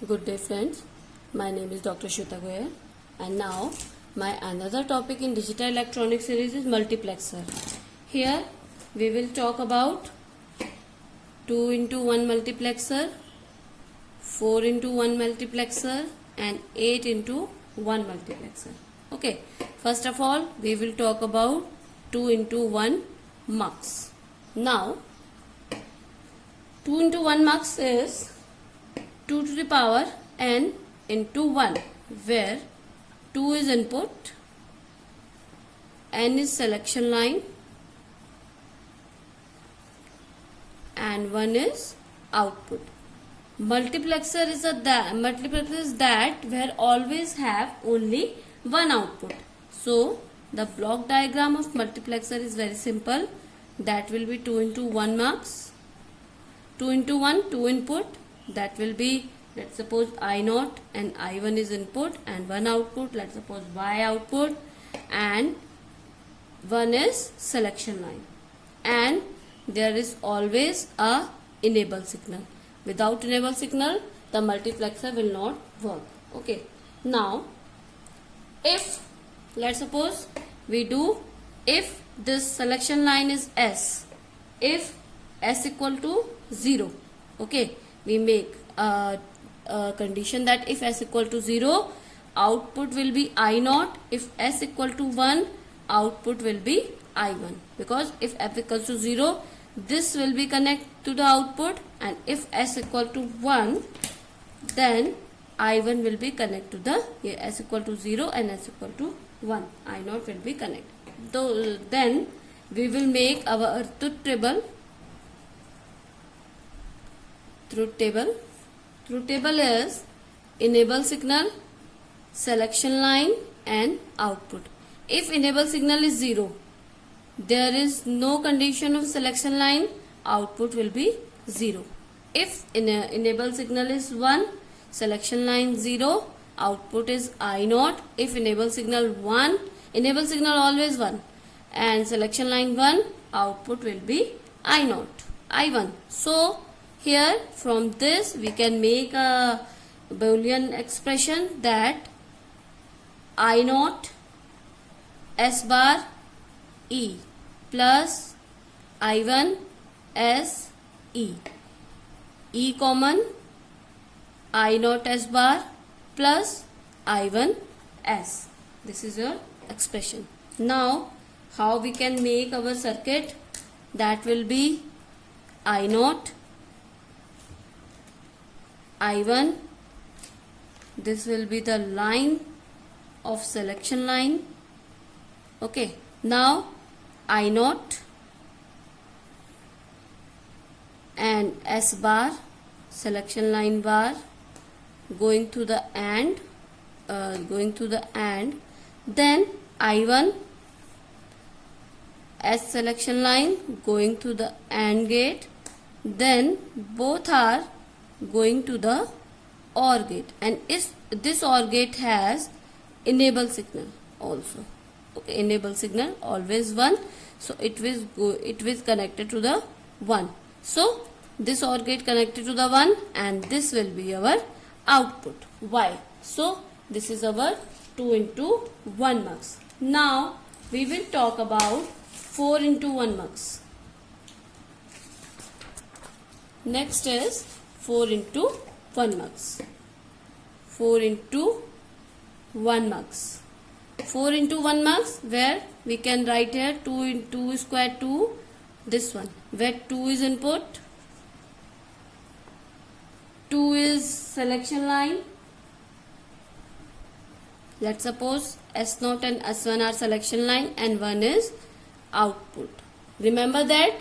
Good day friends, my name is Dr. Shweta Goyal and now my another topic in digital electronics series is multiplexer. Here we will talk about 2 into 1 multiplexer, 4 into 1 multiplexer and 8 into 1 multiplexer. Okay, first of all we will talk about 2 into 1 mux. Now 2 into 1 mux is 2 to the power n into 1, where 2 is input, n is selection line and 1 is output. Multiplexer is that where always have only one output. So the block diagram of multiplexer is very simple. That will be 2 into 1 mux. 2 into 1, 2 input. That will be, let's suppose I0 and I1 is input and 1 output, let's suppose Y output, and 1 is selection line, and there is always a enable signal. Without enable signal the multiplexer will not work. Okay, now if let's suppose we do, if this selection line is S, if S equal to 0, okay, we make a condition that if S equal to 0, output will be I0. If S equal to 1, output will be I1. Because if F equals to 0, this will be connected to the output, and if S equal to 1, then I1 will be connected to the S equal to 0 and S equal to 1. I0 will be connected. Then we will make our truth table. Truth table is enable signal, selection line and output. If enable signal is 0, there is no condition of selection line, output will be 0. If enable signal is 1, selection line 0, output is I0. If enable signal 1, enable signal always 1 and selection line 1, output will be I0, I1. So here from this we can make a Boolean expression that I0 S bar E plus I1 S E. E common, I0 S bar plus I1 S. This is your expression. Now how we can make our circuit? That will be I0 I1, this will be the line of selection line. Okay, now I0 and S bar, selection line bar, going to the AND, then I1 S selection line going to the AND gate, then both are going to the OR gate, and this OR gate has enable signal also. Okay, enable signal always 1, so it is connected to the 1. So this OR gate connected to the 1 and this will be our output Y. So this is our 2 into 1 mux. Now we will talk about 4 into 1 mux. Next is 4 into 1 mux. 4 into 1 mux. 4 into 1 mux, where we can write here 2 into 2 square 2, this one, where 2 is input, 2 is selection line. Let's suppose S0 and S1 are selection line and 1 is output. Remember that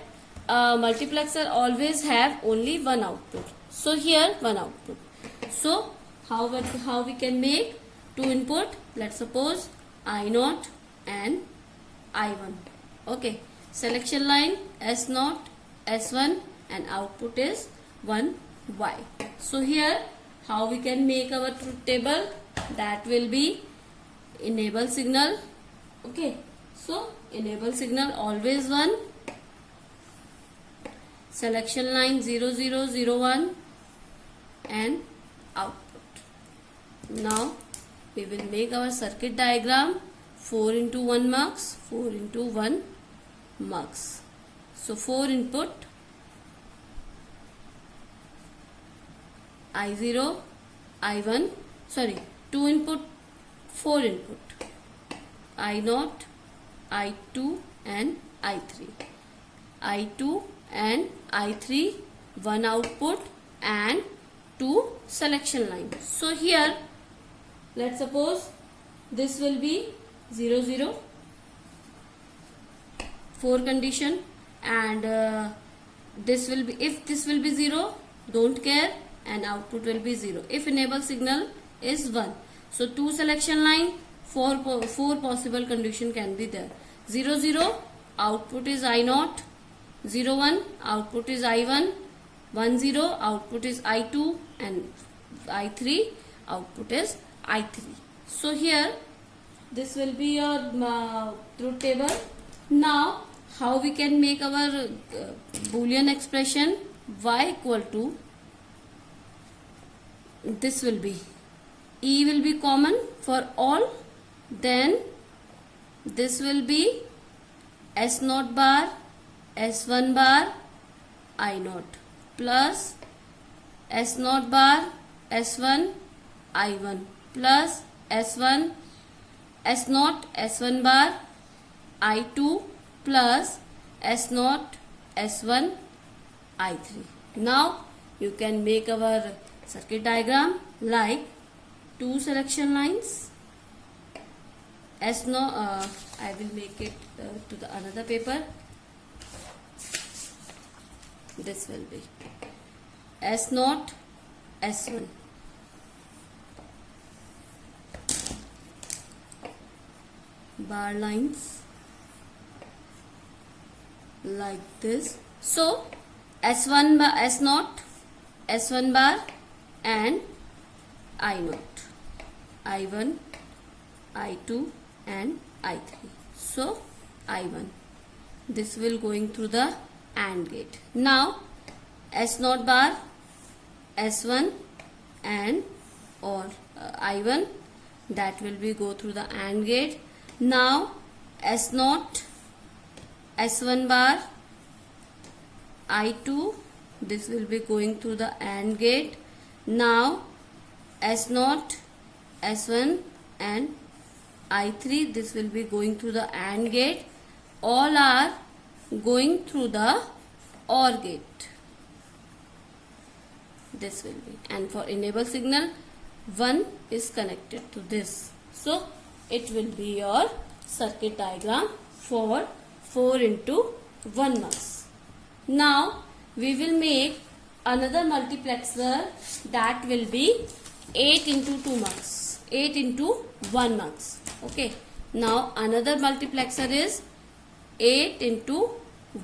multiplexer always have only one output. So here one output. So how we can make 2 input? Let's suppose I0 and I1. Okay, selection line S0, S1 and output is 1 Y. So here how we can make our truth table? That will be enable signal. Okay, so enable signal always 1, selection line 0001 and output. Now we will make our circuit diagram. 4 into 1 mux, 4 into 1 mux. So 4 input, I0, I1, sorry, 2 input, 4 input, I0, I2 and I3. I2 and I3, one output and two selection lines. So here, let's suppose this will be 0, 0, 4 condition, and this will be, if this will be 0, don't care, and output will be 0. If enable signal is 1. So 2 selection line, 4 possible condition can be there. 0, 0, output is I0, 0, 1, output is I1, 1, 0, output is I2, and I3, output is I3. So here, this will be your truth table. Now, how we can make our Boolean expression? Y equal to, this will be, E will be common for all, then this will be S0 bar, S1 bar, I0 plus S0 bar, S1, I1 plus S1, S0, S1 bar, I2 plus S0, S1, I3. Now you can make our circuit diagram like 2 selection lines. S0, I will make it to the another paper. This will be S0, S1. Bar lines like this. So S1 bar, S0, S1 bar and I0, I1, I2 and I3. So I1, this will going through the AND gate. Now S0 bar, S1 and or I1, that will be go through the AND gate. Now S0, S1 bar, I2, this will be going through the AND gate. Now S0, S1 and I3, this will be going through the AND gate. All are going through the OR gate. This will be, and for enable signal, 1 is connected to this. So it will be your circuit diagram for 4 into 1 mux. Now we will make another multiplexer that will be 8 into 2 mux, 8 into 1 mux. Okay. Now another multiplexer is 8 into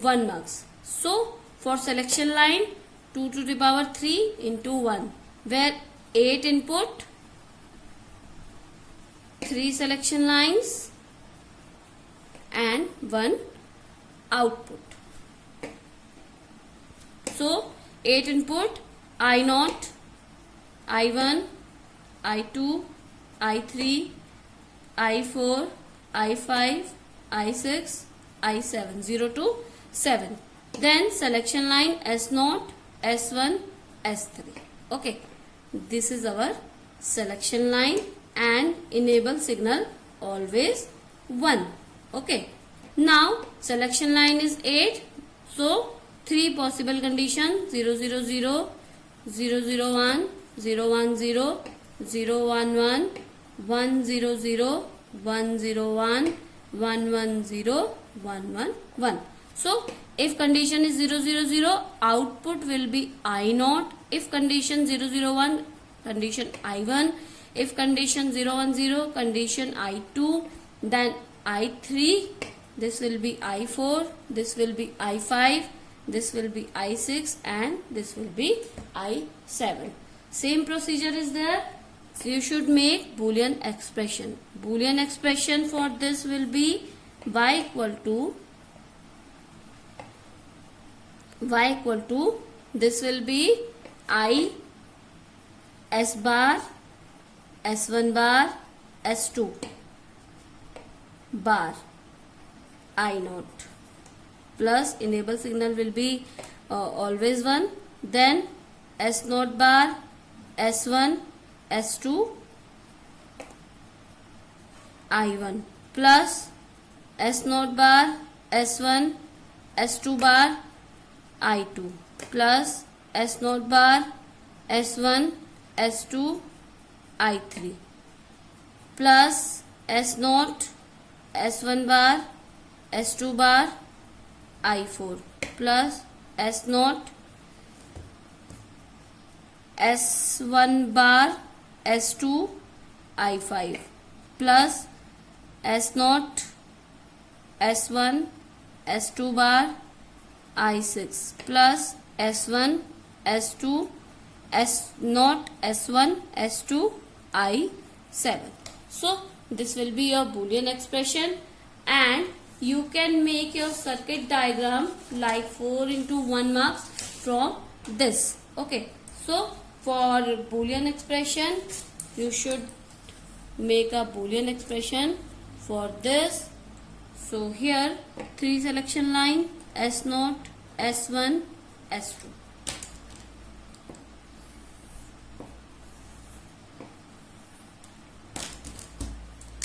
1 mux. So for selection line, 2 to the power 3 into 1, where 8 input, 3 selection lines and 1 output. So 8 input, I0, I1, I2, I3, I4, I5, I6, I7, 0 to 7. Then selection line S0, S1, S3. Okay, this is our selection line, and enable signal always 1. Okay, now selection line is 8. So 3 possible conditions: 0, 0, 0, 0, 0, 1, 0, 1, 0, 0, 1, 1, 1, 0, 0, 1, 0, 1, 1, 1, 0, 1, 1, 1. So if condition is 0, 0, 0, output will be I0. If condition 0, 0, 1, condition I1. If condition 0, 1, 0, condition I2. Then I3, this will be I4, this will be I5, this will be I6, and this will be I7. Same procedure is there. So you should make Boolean expression. Boolean expression for this will be y equal to, this will be I S bar S1 bar, S2 bar, I naught, plus enable signal will be always 1, then S naught bar, S1, S2, I1, plus S naught bar, S1, S2 bar, I2, plus S naught bar, S1, S2, I3, plus S naught, S1 bar, S2 bar, I4, plus S naught, S1 bar, S2, I5, plus S naught, S1, S2 bar, I6, plus S1, S2, S naught, S1, S2, I7. So this will be your Boolean expression, and you can make your circuit diagram like 4 into 1 marks from this. Okay, so for Boolean expression, you should make a Boolean expression for this. So here 3 selection line, S naught, S1, S2.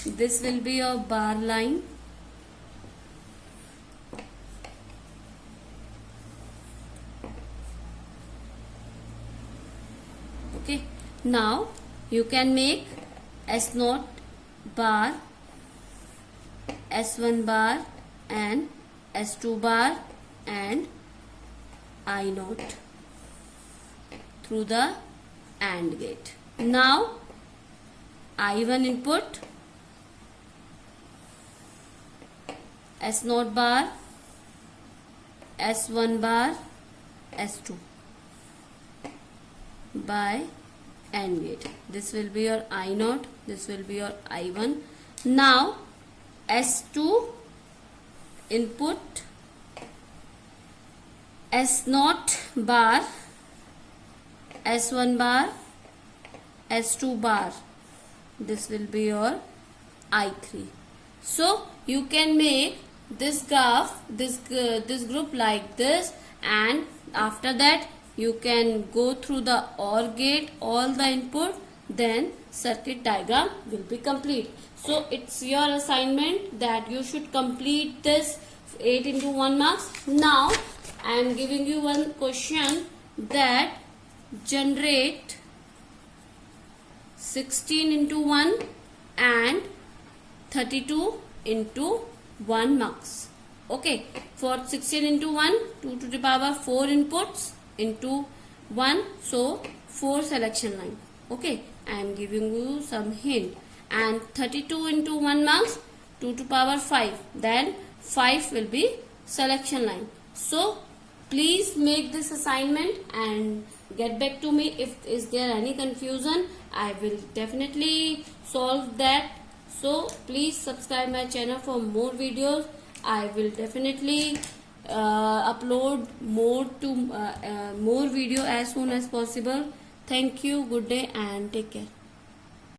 This will be your bar line. Okay, now you can make S naught bar, S1 bar and S2 bar and I naught through the AND gate. Now I1 input, S naught bar, S1 bar, S2 by AND gate. This will be your I naught, this will be your I1. Now S2 input, S naught bar, S1 bar, S2 bar. This will be your I3. So you can make this graph, this group like this, and after that you can go through the OR gate, all the input, then circuit diagram will be complete. So it's your assignment that you should complete this 8 into 1 marks. Now I am giving you one question, that generate 16 into 1 and 32 into 1 marks. Okay, for 16 into 1, 2 to the power 4 inputs into 1, so 4 selection line. Okay, I am giving you some hint. And 32 into 1 marks, 2 to power 5, then 5 will be selection line. So please make this assignment and get back to me if is there any confusion. I will definitely solve that. So please subscribe my channel for more videos. I will definitely upload more video as soon as possible. Thank you, good day and take care.